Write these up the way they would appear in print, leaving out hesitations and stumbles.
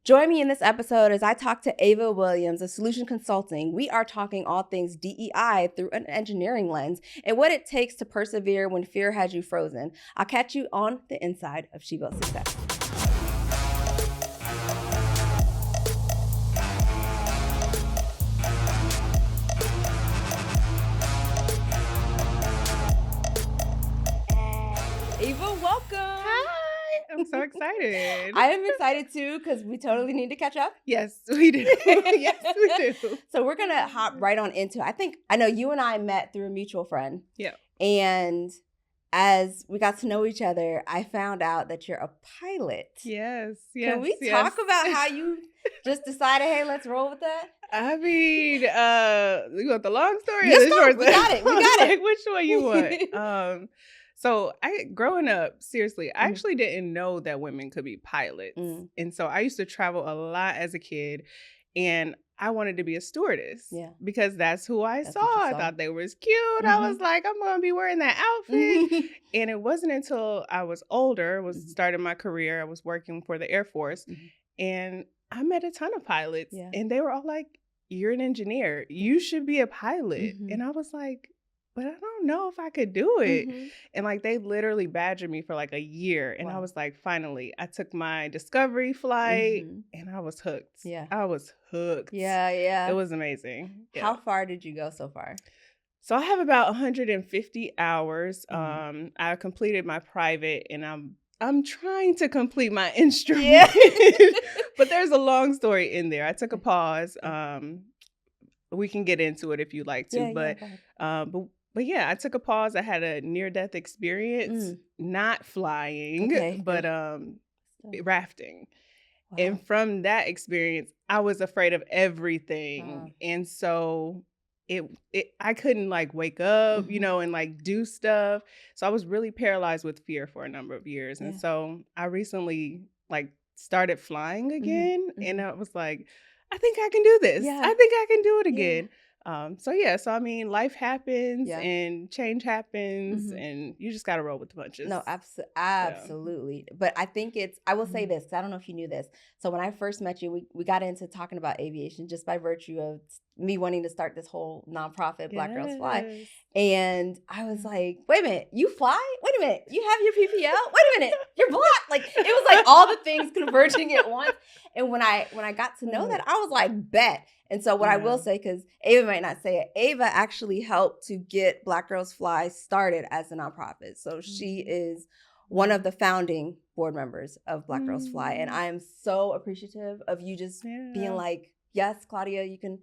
Join me in this episode as I talk to Ava Williams of Solution Consulting. We are talking all things DEI through an engineering lens and what it takes to persevere when fear has you frozen. I'll catch you on the inside of She Built Success. Ava, welcome. I'm so excited. I am excited too because we totally need to catch up. Yes, we do. Yes, we do. So we're going to hop right on into it. I know you and I met through a mutual friend. Yeah. And as we got to know each other, I found out that you're a pilot. Yes. Can we talk about how you just decided, hey, let's roll with that? I mean, you want the long story? Yes, or the short we got it. We got it. Like, which one you want? So growing up, seriously, I actually didn't know that women could be pilots. And so I used to travel a lot as a kid, and I wanted to be a stewardess because that's who I saw. I thought they was cute. I was like, I'm going to be wearing that outfit. And it wasn't until I was older, starting my career, I was working for the Air Force, and I met a ton of pilots, and they were all like, you're an engineer. You should be a pilot. And I was like, but I don't know if I could do it. And like, they literally badgered me for like a year. And I was like, finally, I took my discovery flight and I was hooked. I was hooked. It was amazing. How far did you go so far? So I have about 150 hours. I completed my private, and I'm trying to complete my instrument. But there's a long story in there. I took a pause. We can get into it if you'd like to, but yeah, I took a pause. I had a near-death experience, not flying, but rafting. Wow. And from that experience, I was afraid of everything. And so I couldn't like wake up, and like do stuff. So I was really paralyzed with fear for a number of years. And so I recently like started flying again. And I was like, I think I can do this. I think I can do it again. So I mean, life happens and change happens, and you just got to roll with the punches. No, absolutely. But I think I will say this, 'cause I don't know if you knew this. So when I first met you, we got into talking about aviation just by virtue of me wanting to start this whole nonprofit, Black Girls Fly. And I was like, wait a minute, you fly? Wait a minute, you have your PPL? Wait a minute, you're Black. Like, it was like all the things converging at once. And when I got to know that, I was like, bet. And so what I will say, because Ava might not say it, Ava actually helped to get Black Girls Fly started as a nonprofit. So she is one of the founding board members of Black Girls Fly. And I am so appreciative of you just being like, yes, Claudia, you can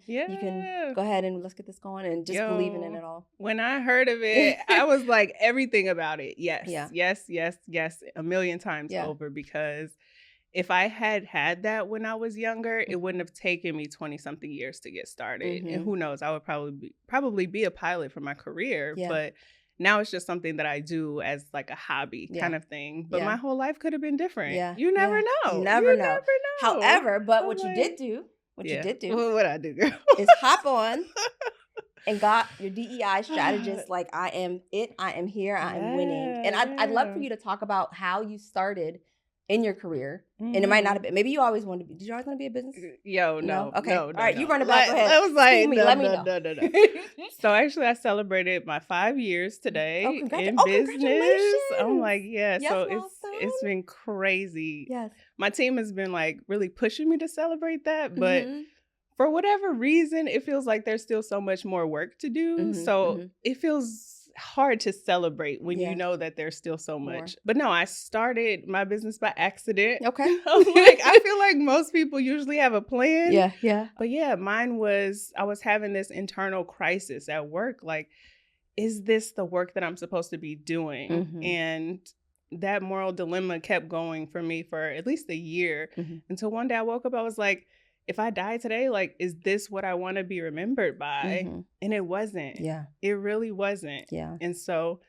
go ahead and let's get this going, and just believing in it all. When I heard of it, I was like, everything about it. Yes, a million times over, because if I had that when I was younger, it wouldn't have taken me 20-something years to get started. And who knows, I would probably be a pilot for my career. But now it's just something that I do as like a hobby kind of thing. But my whole life could have been different. You never know. You never know. However, but what you did do, what I do, girl, is hop on and got your DEI strategist. Like, I am it. I am here. I am winning. And I'd love for you to talk about how you started in your career. And it might not have been, maybe you always wanted to be, did you always want to be a business? No. Okay. No, all right. You run it back. Go ahead. I was like, let me know. No. So actually, I celebrated my 5 years today in business. I'm like, so it's been crazy. Yes. My team has been like really pushing me to celebrate that, but for whatever reason, it feels like there's still so much more work to do. So it feels hard to celebrate when you know that there's still so much. But no, I started my business by accident. Okay. Like, I feel like most people usually have a plan. Yeah. But yeah, mine was, I was having this internal crisis at work. Like, is this the work that I'm supposed to be doing? And that moral dilemma kept going for me for at least a year, until one day I woke up, I was like, if I die today, like, is this what I want to be remembered by? And it wasn't. It really wasn't. And so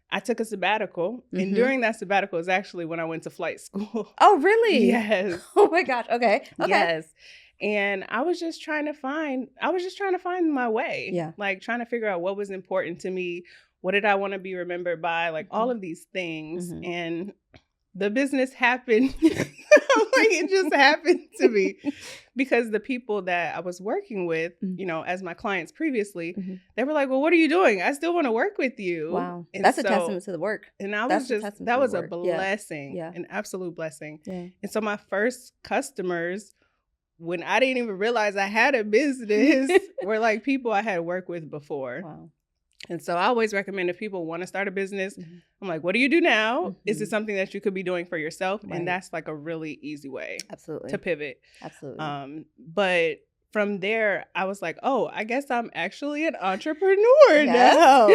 I took a sabbatical. And during that sabbatical is actually when I went to flight school. Oh, really? Yes. Oh my gosh. Okay. Yes. And I was just trying to find my way. Like, trying to figure out what was important to me. What did I want to be remembered by? Like, all of these things. And the business happened. Like, it just happened to me because the people that I was working with, as my clients previously, they were like, well, what are you doing? I still want to work with you. Wow. And that's a testament to the work. And that was a blessing, an absolute blessing. Yeah. And so my first customers, when I didn't even realize I had a business, were like people I had worked with before. Wow. And so I always recommend if people want to start a business, I'm like, what do you do now? Is it something that you could be doing for yourself? Right. And that's like a really easy way to pivot. Absolutely. But from there, I was like, oh, I guess I'm actually an entrepreneur now.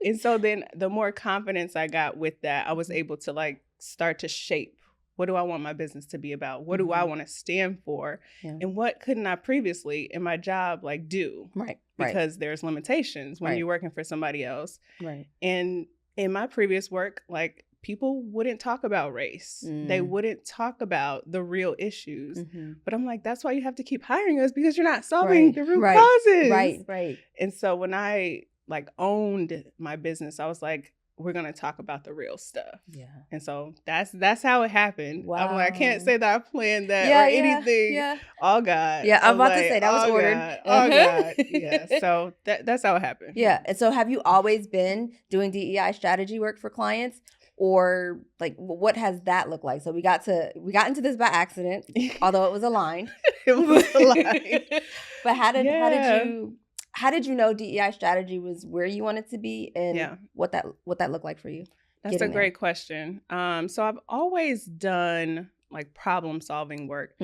And so then the more confidence I got with that, I was able to like start to shape, what do I want my business to be about? What do I want to stand for? Yeah. And what couldn't I previously in my job like do? Right. Because there's limitations when you're working for somebody else. Right. And in my previous work, like people wouldn't talk about race. They wouldn't talk about the real issues. But I'm like, that's why you have to keep hiring us, because you're not solving the root causes. Right. And so when I like owned my business, I was like, we're going to talk about the real stuff. Yeah. And so that's how it happened. Wow. I'm like, I can't say that I planned that or anything. Yeah. All God. Yeah, I'm about to say that was ordered. All God. Yeah. So that's how it happened. Yeah. And so have you always been doing DEI strategy work for clients? Or like, what has that looked like? So we got into this by accident, although it was aligned. It was aligned. But how did you know DEI strategy was where you wanted to be, and what that looked like for you? That's a great question. So I've always done like problem solving work.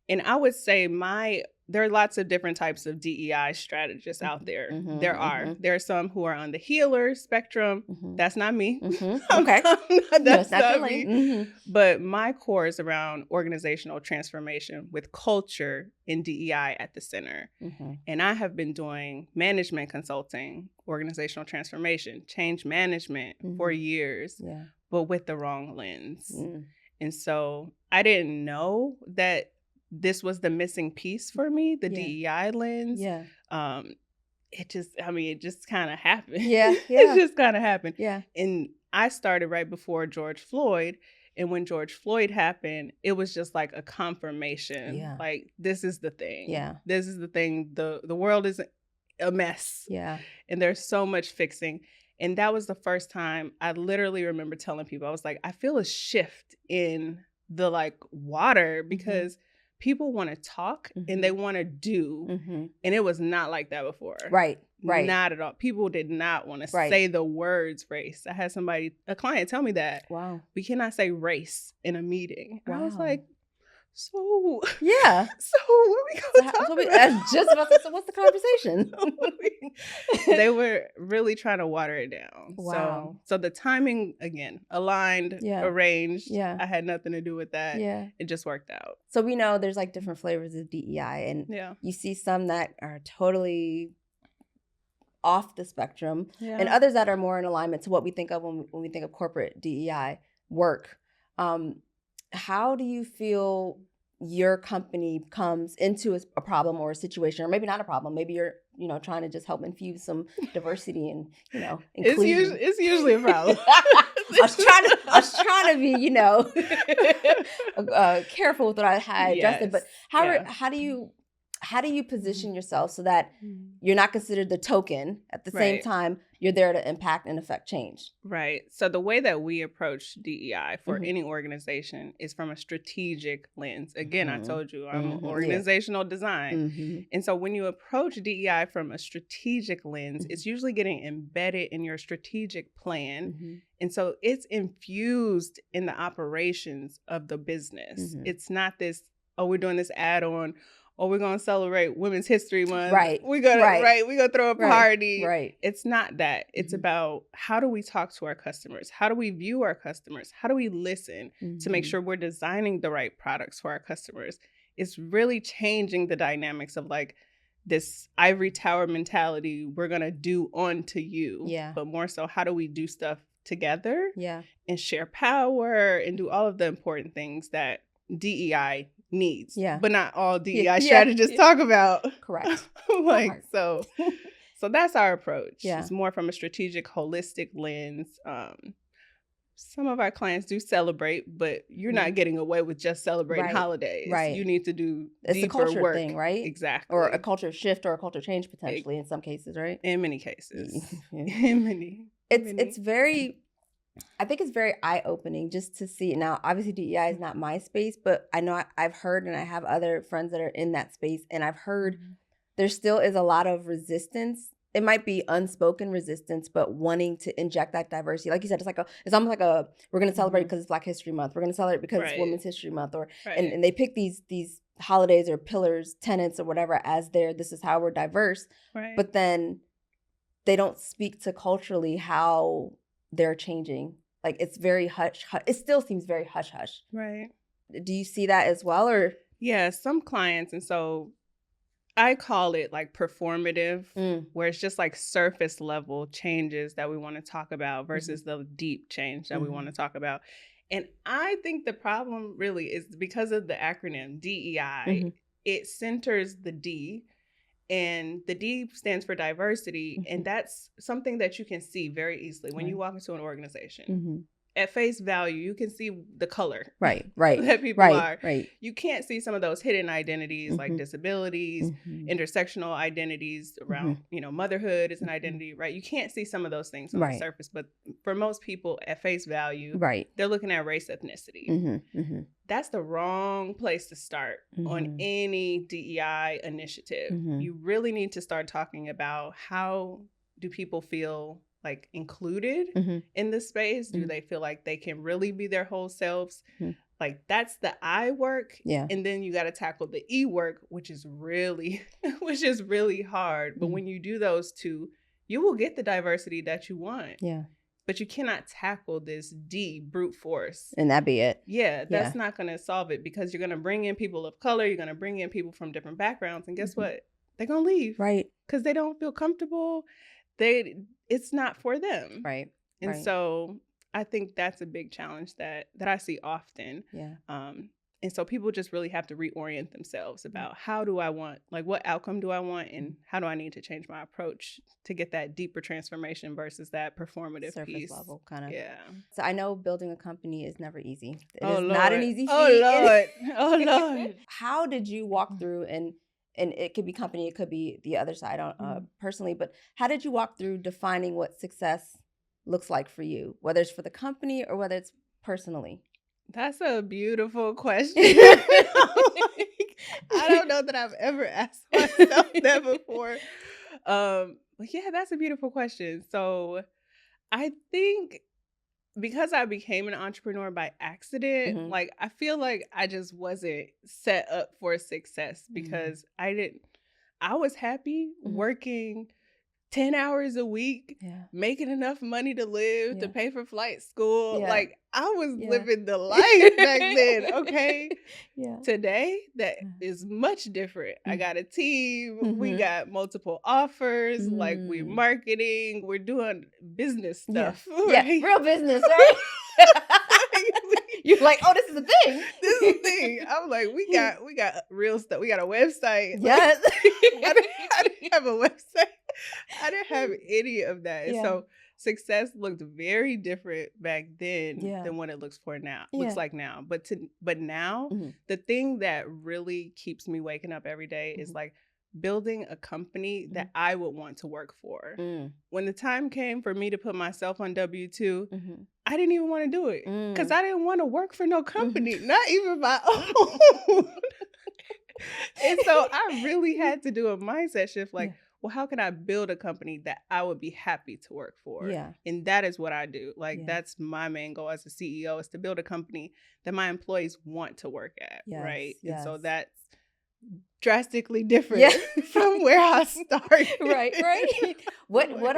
And I would say there are lots of different types of DEI strategists out there. There are some who are on the healer spectrum. That's not me. Okay. That's not me. But my core is around organizational transformation with culture and DEI at the center. And I have been doing management consulting, organizational transformation, change management for years, but with the wrong lens. And so I didn't know that this was the missing piece for me, the DEI lens. Yeah. It just kind of happened. Yeah. It just kind of happened. Yeah. And I started right before George Floyd. And when George Floyd happened, it was just like a confirmation. Yeah. Like, this is the thing. Yeah. This is the thing. The world is a mess. Yeah. And there's so much fixing. And that was the first time I literally remember telling people, I was like, I feel a shift in the like water, because people want to talk and they want to do. And it was not like that before. Right. Not at all. People did not want to say the words race. I had a client tell me that. Wow. We cannot say race in a meeting. Wow. I was like, so yeah. So what we gonna talk about? I was just about to say, so what's the conversation? They were really trying to water it down. Wow. So the timing, again, aligned, arranged. Yeah. I had nothing to do with that. Yeah. It just worked out. So we know there's like different flavors of DEI, and you see some that are totally off the spectrum, and others that are more in alignment to what we think of when we think of corporate DEI work. How do you feel your company comes into a problem or a situation, or maybe not a problem? Maybe you're, trying to just help infuse some diversity and, inclusion. It's usually a problem. I was trying to be, careful with what I had addressed it. But how do you position yourself so that you're not considered the token, at the same time you're there to impact and affect change? Right. So the way that we approach DEI for any organization is from a strategic lens. Again, I told you I'm organizational design. And so when you approach DEI from a strategic lens, it's usually getting embedded in your strategic plan. And so it's infused in the operations of the business. It's not this, we're doing this add-on, or we're going to celebrate Women's History Month. We're going to throw a party. It's not that. It's about, how do we talk to our customers? How do we view our customers? How do we listen to make sure we're designing the right products for our customers? It's really changing the dynamics of like this ivory tower mentality. We're going to do onto you. Yeah. But more so, how do we do stuff together? Yeah. And share power and do all of the important things that DEI needs, but not all DEI strategists talk about. Correct. So that's our approach. It's more from a strategic, holistic lens. some of our clients do celebrate, but you're not getting away with just celebrating holidays. Right. You need to do it's deeper a culture work. thing, right? Exactly. Or a culture shift or a culture change potentially in some cases, right? In many cases. In many. It's very, I think it's very eye-opening just to see. Now, obviously DEI is not my space, but I know I've heard, and I have other friends that are in that space, and I've heard there still is a lot of resistance. It might be unspoken resistance, but wanting to inject that diversity. Like you said, it's almost like we're going to celebrate because it's Black History Month. We're going to celebrate because it's Women's History Month, or and they pick these holidays or pillars, tenets, or whatever as this is how we're diverse. Right. But then they don't speak to culturally how they're changing. Like it's very hush. It still seems very hush hush. Right. Do you see that as well, or? Yeah, some clients, and so I call it like performative, where it's just like surface level changes that we want to talk about versus the deep change that we want to talk about. And I think the problem really is because of the acronym DEI, it centers the D, and the D stands for diversity. And that's something that you can see very easily when you walk into an organization. At face value, you can see the color that people are. Right. You can't see some of those hidden identities like disabilities, intersectional identities around, motherhood is an identity, right? You can't see some of those things on the surface, but for most people at face value, they're looking at race, ethnicity. That's the wrong place to start on any DEI initiative. You really need to start talking about how do people feel like included in this space? Do they feel like they can really be their whole selves? Like that's the I work. Yeah. And then you got to tackle the E work, which is really hard. But when you do those two, you will get the diversity that you want. Yeah. But you cannot tackle this D brute force. And that be it. Yeah. That's not going to solve it, because you're going to bring in people of color. You're going to bring in people from different backgrounds. And guess what? They're going to leave. Right. Because they don't feel comfortable. It's not for them. Right. And so I think that's a big challenge that I see often. Yeah. And so people just really have to reorient themselves about how do I want, like what outcome do I want, and how do I need to change my approach to get that deeper transformation versus that performative surface piece. level kind of. Yeah. So I know building a company is never easy. It is not an easy feat. Oh Lord. How did you walk through, and it could be company, it could be the other side personally, but how did you walk through defining what success looks like for you, whether it's for the company or whether it's personally? That's a beautiful question. I don't know that I've ever asked myself that before. But yeah, that's a beautiful question. So I think because I became an entrepreneur by accident, like I feel like I just wasn't set up for success because I was happy working 10 hours a week, making enough money to live, to pay for flight school. Yeah. Like I was living the life back then. Okay. Today, that is much different. I got a team. We got multiple offers. Like we're marketing. We're doing business stuff. Yeah, real business, right? You're like, oh, this is a thing. This is a thing. I'm like, we got real stuff. We got a website. Yes. I didn't have a website. I didn't have any of that. And so success looked very different back then than what it looks like now. But now, the thing that really keeps me waking up every day is like building a company that I would want to work for. When the time came for me to put myself on W-2, I didn't even want to do it because I didn't want to work for no company, not even my own. And so I really had to do a mindset shift, like, well, how can I build a company that I would be happy to work for? Yeah. And that is what I do. Like, that's my main goal as a CEO, is to build a company that my employees want to work at, right? Yes. And so that's drastically different from where I started. Right. What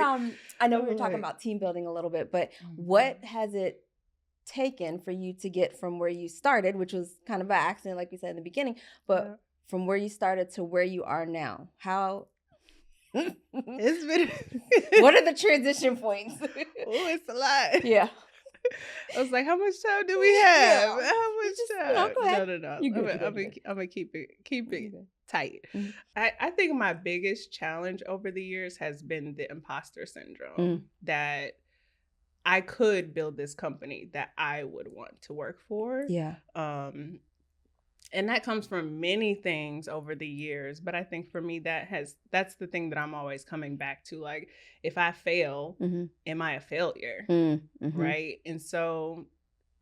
I know we were talking about team building a little bit, but what has it taken for you to get from where you started, which was kind of by accident, like we said in the beginning, but from where you started to where you are now? How it's been what are the transition points? Oh, it's a lot. Yeah. I was like, how much time do we have? How much time? No, go ahead. No. I'm gonna keep it tight. I think my biggest challenge over the years has been the imposter syndrome that I could build this company that I would want to work for. Yeah. And that comes from many things over the years. But I think for me, that's the thing that I'm always coming back to. Like, if I fail, am I a failure? Right. And so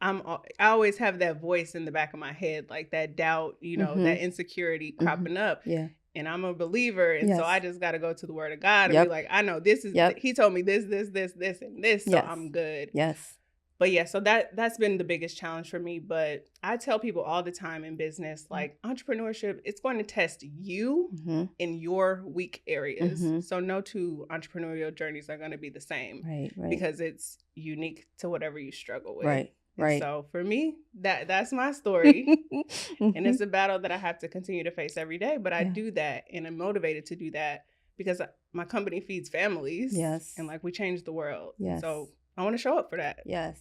I always have that voice in the back of my head, like that doubt, that insecurity cropping up. Yeah. And I'm a believer. And so I just got to go to the word of God and be like, I know this is, he told me this, and this. So I'm good. Yes. But yeah, so that's been the biggest challenge for me. But I tell people all the time in business, like entrepreneurship, it's going to test you in your weak areas. So no two entrepreneurial journeys are going to be the same, right? Because it's unique to whatever you struggle with. Right. So for me, that's my story. And it's a battle that I have to continue to face every day. But I do that, and I'm motivated to do that because my company feeds families. Yes. And like, we change the world. Yes. So I want to show up for that. Yes.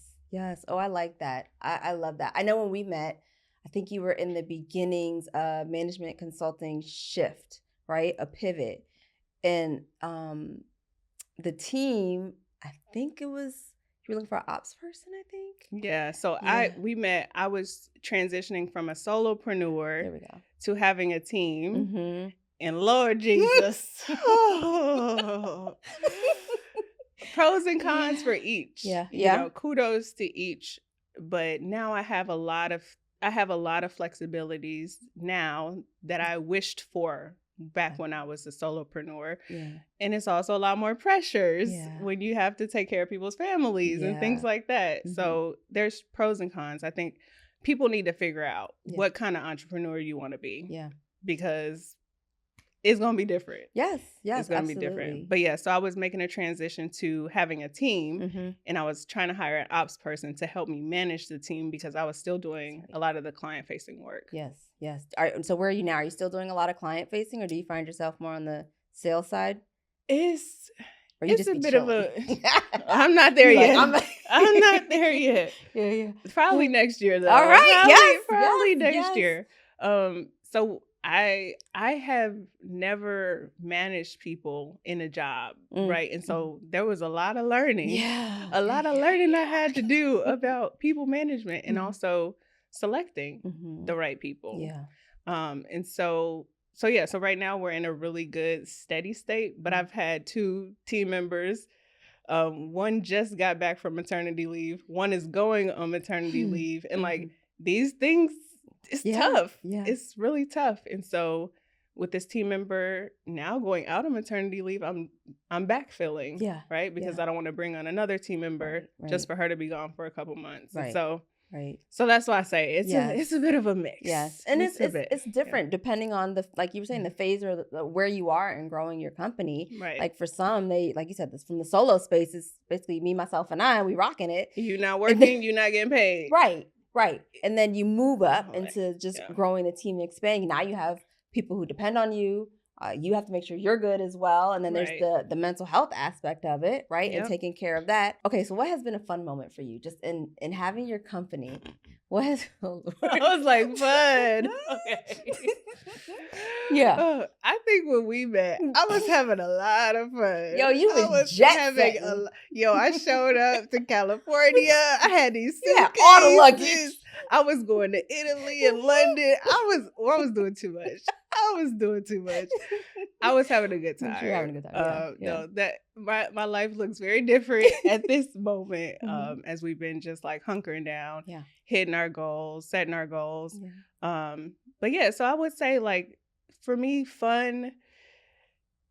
Oh, I like that. I love that. I know when we met, I think you were in the beginnings of management consulting shift, right? A pivot. And the team, I think you were looking for an ops person, I think. Yeah. So we met, I was transitioning from a solopreneur there we go. to having a team. And Lord Jesus. Pros and cons for each. Yeah. Kudos to each. But now I have a lot of flexibilities now that I wished for back when I was a solopreneur. Yeah. And it's also a lot more pressures when you have to take care of people's families and things like that. So there's pros and cons. I think people need to figure out what kind of entrepreneur you want to be. Yeah. Because it's going to be different. Yes, it's going to be different. But yeah, so I was making a transition to having a team, and I was trying to hire an ops person to help me manage the team because I was still doing a lot of the client-facing work. Yes. So where are you now? Are you still doing a lot of client-facing, or do you find yourself more on the sales side? It's a bit of a... I'm not there yet. I'm not there yet. Yeah. Probably next year, though. All right. Probably next year. So I have never managed people in a job, right? And so there was a lot of learning. Yeah. A lot of learning I had to do about people management and also selecting the right people. Yeah. And so right now we're in a really good steady state, but I've had 2 team members. One just got back from maternity leave. One is going on maternity leave. And like these things, it's tough. Yeah. It's really tough. And so with this team member now going out on maternity leave, I'm backfilling. Yeah. Right. Because I don't want to bring on another team member just for her to be gone for a couple months. Right. And so so that's why I say it's a bit of a mix. Yes. And it's different depending on like you were saying, the phase or where you are in growing your company. Right. Like for some, they, like you said, this from the solo space is basically me, myself, and I, we rocking it. You're not working, you're not getting paid. Right. And then you move up into just growing the team and expanding. Now you have people who depend on you. You have to make sure you're good as well. And then there's the mental health aspect of it, right? And taking care of that. Okay, so what has been a fun moment for you just in having your company? What has... I was like, fun. Okay. Yeah. I think when we met, I was having a lot of fun. Yo, you was jet setting. I showed up to California. I had these suitcases. Yeah, all the luggage. I was going to Italy and London. I was doing too much. I was having a good time. You're having a good time. No, that my life looks very different at this moment as we've been just like hunkering down, hitting our goals, setting our goals. Yeah. But yeah, so I would say like for me,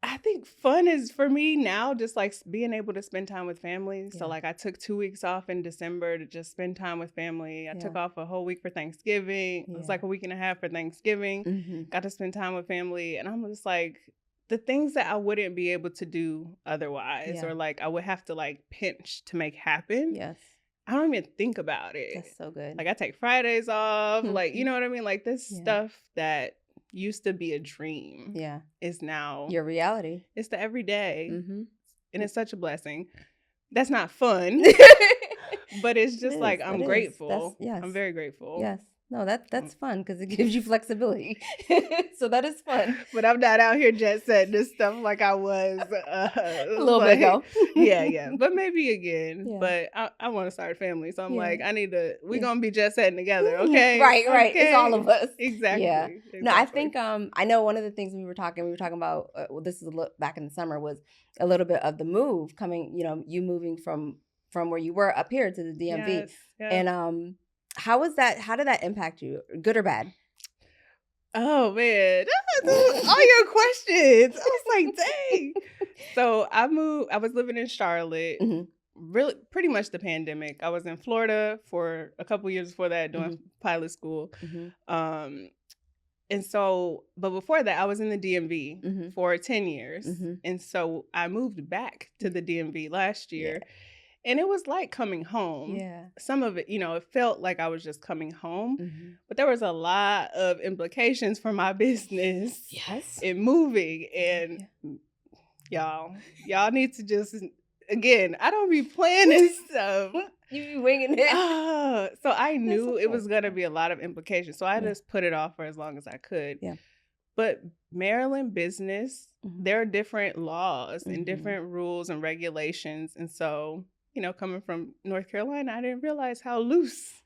I think fun is for me now just like being able to spend time with family. Yeah. So like I took 2 weeks off in December to just spend time with family. I took off a whole week for Thanksgiving. It was like a week and a half for Thanksgiving. Got to spend time with family. And I'm just like, the things that I wouldn't be able to do otherwise or like I would have to like pinch to make happen. Yes. I don't even think about it. That's so good. Like I take Fridays off. Like, you know what I mean? Like this stuff that used to be a dream is now your reality. It's the everyday. And it's such a blessing. That's not fun. But it's just I'm grateful. I'm very grateful. Yes. No, that's fun because it gives you flexibility. So that is fun. But I'm not out here jet setting this stuff like I was A little bit ago. Yeah. But maybe again. Yeah. But I want to start a family. So I'm Yeah. like, we're Yeah. going to be jet setting together. Okay. Right. Okay. It's all of us. Exactly. Yeah. Exactly. No, I think, I know one of the things we were talking about, this is a look back in the summer, was a little bit of the move coming, you moving from where you were up here to the DMV. Yes. And, how did that impact you? Good or bad? Oh man, all your questions. I was like, dang. So I was living in Charlotte, really pretty much the pandemic. I was in Florida for a couple years before that doing pilot school. And so, but before that, I was in the DMV for 10 years. And so I moved back to the DMV last year. Yeah. And it was like coming home. Yeah. Some of it, it felt like I was just coming home. But there was a lot of implications for my business. Yes. In moving. And y'all need to just, again, I don't be planning stuff. You be winging it. So I knew it was going to be a lot of implications. So I just put it off for as long as I could. Yeah. But Maryland business, there are different laws and different rules and regulations. And so, coming from North Carolina, I didn't realize how loose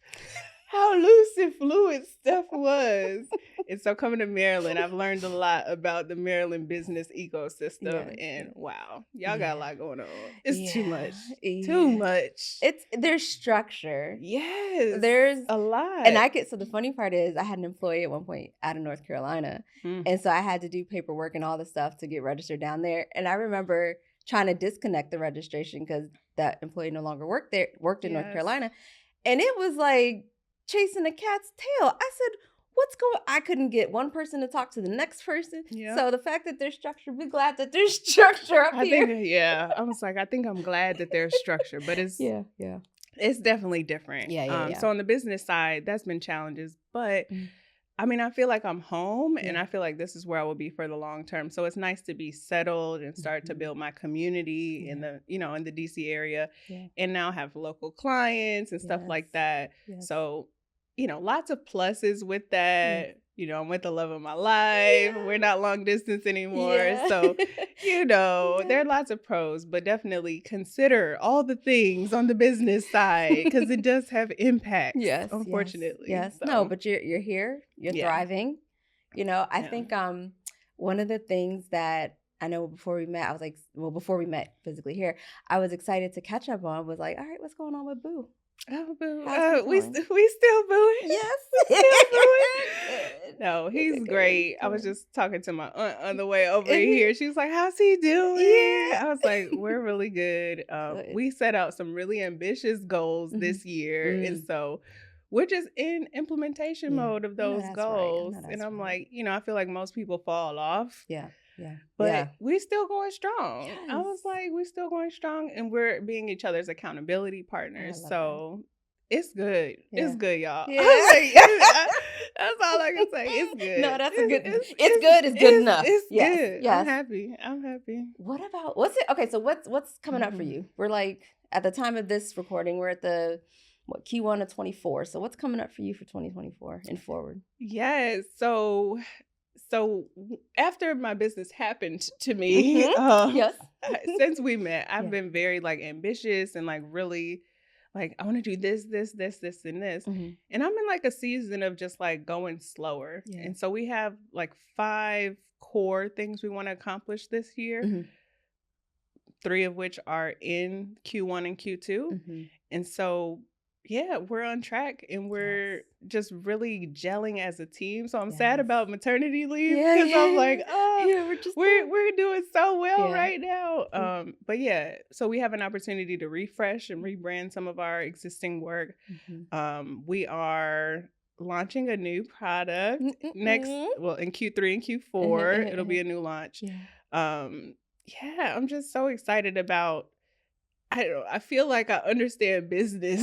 and fluid stuff was. And so coming to Maryland, I've learned a lot about the Maryland business ecosystem. Yes. And wow, y'all got a lot going on. It's too much. Too much. There's structure. Yes. There's a lot. And so the funny part is I had an employee at one point out of North Carolina. And so I had to do paperwork and all the stuff to get registered down there. And I remember trying to disconnect the registration because that employee no longer worked in North Carolina. And it was like chasing a cat's tail. I said, I couldn't get one person to talk to the next person. Yeah. So the fact that there's structure, be glad that there's structure up here. I was like, I think I'm glad that there's structure, but it's it's definitely different. So on the business side, that's been challenges, but I mean, I feel like I'm home and I feel like this is where I will be for the long term. So it's nice to be settled and start to build my community in the, in the DC area and now have local clients and stuff like that. Yes. So, lots of pluses with that. I'm with the love of my life. Yeah. We're not long distance anymore. Yeah. So, there are lots of pros, but definitely consider all the things on the business side because it does have impact. Yes. Unfortunately. Yes. So. No, but you're here. You're thriving. I think one of the things that I know before we met, I was like, before we met physically here, I was excited to catch up on was like, all right, what's going on with Boo? Oh, Boo. We still booing. Yes. Still booing. No, he's great. I was just talking to my aunt on the way over here. She was like, how's he doing? Yeah. I was like, we're really good. We set out some really ambitious goals this year. And so we're just in implementation mode of those goals. Right. And I'm like, I feel like most people fall off. Yeah. But we're still going strong. Yes. I was like, we're still going strong and we're being each other's accountability partners. So it's good. Yeah. It's good, y'all. Yeah. That's all I can say. It's good. No, that's a good. It's good. It's good enough. It's good. Yes. I'm happy. What about Okay, so what's coming up for you? We're like at the time of this recording, we're at the Q1 of 24. So what's coming up for you for 2024 and forward? Yes. So after my business happened to me, since we met, I've been very ambitious and really I want to do this, and this. And I'm in a season of just going slower. Yeah. And so we have 5 core things we want to accomplish this year, 3 of which are in Q1 and Q2. And so we're on track and we're just really gelling as a team. So I'm sad about maternity leave because I'm like, we're doing so well right now. But so we have an opportunity to refresh and rebrand some of our existing work. We are launching a new product in Q3 and Q4. It'll be a new launch. I'm just so excited about I feel like I understand business.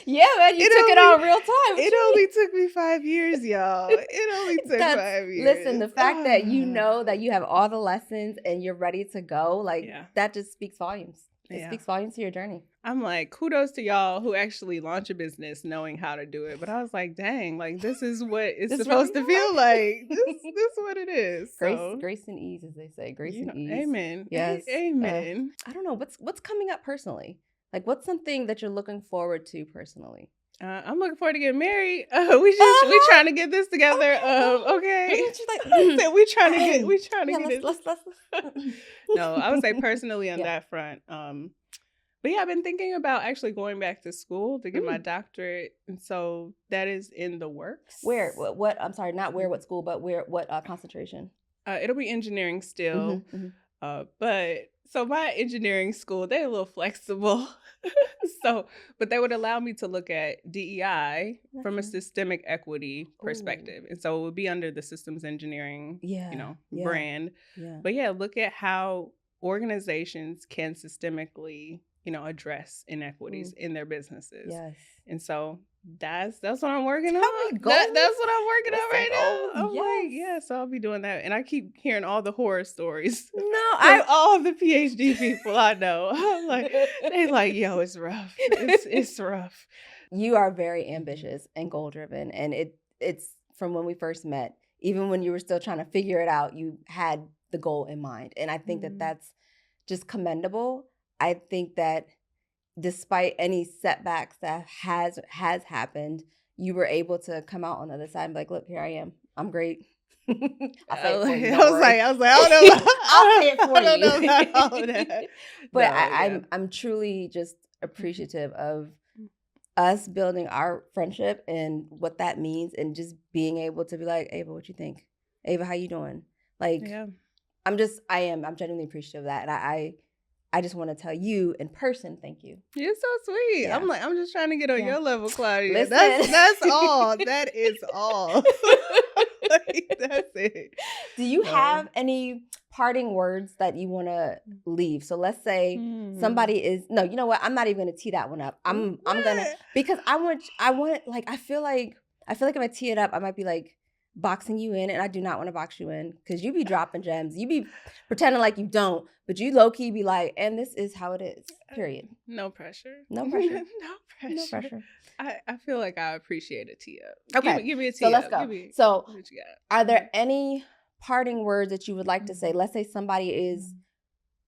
Yeah, man, you took it all real time. It only took me 5 years, y'all. It only took 5 years. Listen, the fact that you know that you have all the lessons and you're ready to go, that just speaks volumes. It speaks volumes to your journey. I'm like, kudos to y'all who actually launch a business knowing how to do it. But I was like, dang, like this is what it's supposed to feel like. This is what it is. Grace and ease, as they say. Grace and ease. Amen. Yes. Amen. I don't know. What's coming up personally? Like, what's something that you're looking forward to personally? I'm looking forward to getting married. We trying to get this together. Okay. we trying to get this. Let's. No, I would say personally on that front. But yeah, I've been thinking about actually going back to school to get my doctorate, and so that is in the works. Where? What? I'm sorry, not where. What school? But where? What concentration? It'll be engineering still. But so my engineering school, they're a little flexible. But they would allow me to look at DEI from a systemic equity perspective. And so it would be under the systems engineering, brand. Yeah. But yeah, look at how organizations can systemically, address inequities in their businesses. Yes. And so that's what I'm working on. That's what I'm working on right now. I'm like, so I'll be doing that. And I keep hearing all the horror stories. From all the PhD people I know. I'm like, they like, yo, it's rough. It's rough. You are very ambitious and goal driven. And it's from when we first met, even when you were still trying to figure it out, you had the goal in mind. And I think that that's just commendable. I think that despite any setbacks that has happened, you were able to come out on the other side and be like, look, here I am. I'm great. I was like, I don't know. I'll say it for you. I don't know about all of that. But I'm truly just appreciative of us building our friendship and what that means, and just being able to be like, Ava, what you think? Ava, how you doing? Like, I'm genuinely appreciative of that. And I just want to tell you in person, thank you. You're so sweet. Yeah. I'm just trying to get on your level, Claudia. Listen. That's all. That is all. That's it. Do you have any parting words that you want to leave? So let's say somebody is, no, you know what? I'm not even going to tee that one up. I'm going to, because I want, like, I feel like if I tee it up, I might be like boxing you in, and I do not want to box you in, because you be dropping gems. You be pretending like you don't, but you low key be like, and this is how it is, period. No pressure. No pressure. No pressure. I feel like I appreciate a tee up. Okay. Give me a tee up. So let's go. So are there any parting words that you would like to say? Let's say somebody is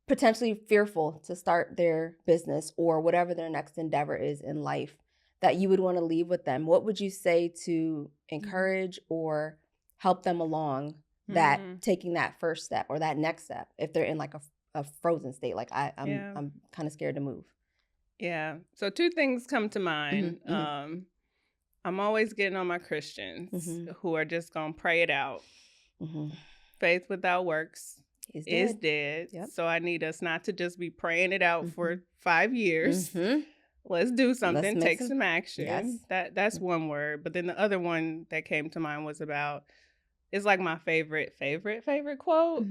potentially fearful to start their business or whatever their next endeavor is in life that you would want to leave with them. What would you say to encourage or help them along that taking that first step or that next step if they're in like a frozen state? Like I'm kind of scared to move. Yeah. So 2 things come to mind. I'm always getting on my Christians who are just going to pray it out. Faith without works is dead. Yep. So I need us not to just be praying it out for 5 years. Let's do something. Take some action. Yes. That's one word. But then the other one that came to mind was about, it's like my favorite quote.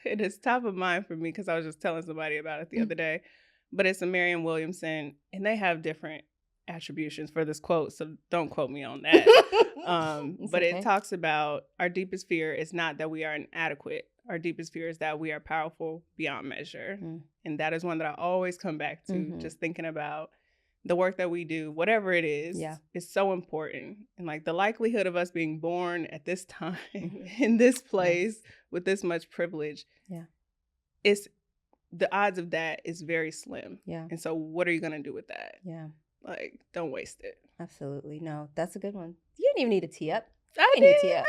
It is top of mind for me because I was just telling somebody about it the other day. But it's a Marianne Williamson, and they have different attributions for this quote, so don't quote me on that. But it talks about our deepest fear is not that we are inadequate. Our deepest fear is that we are powerful beyond measure. And that is one that I always come back to, just thinking about the work that we do, whatever it is so important. And like the likelihood of us being born at this time, in this place, with this much privilege, it's the odds of that is very slim. Yeah. And so what are you going to do with that? Yeah. Like, don't waste it. Absolutely. No, that's a good one. You didn't even need a tee up. I did.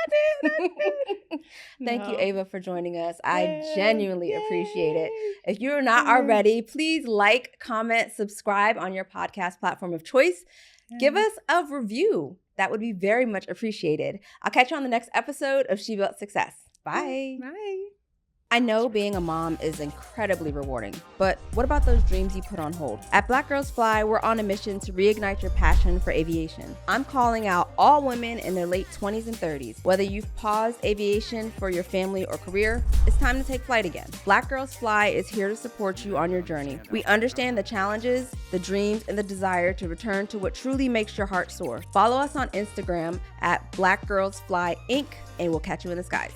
Thank you, Ava, for joining us. I genuinely appreciate it. If you're not already, please like, comment, subscribe on your podcast platform of choice. Give us a review. That would be very much appreciated. I'll catch you on the next episode of She Built Success. Bye. Bye. I know being a mom is incredibly rewarding, but what about those dreams you put on hold? At Black Girls Fly, we're on a mission to reignite your passion for aviation. I'm calling out all women in their late 20s and 30s. Whether you've paused aviation for your family or career, it's time to take flight again. Black Girls Fly is here to support you on your journey. We understand the challenges, the dreams, and the desire to return to what truly makes your heart soar. Follow us on Instagram at Black Girls Fly Inc., and we'll catch you in the skies.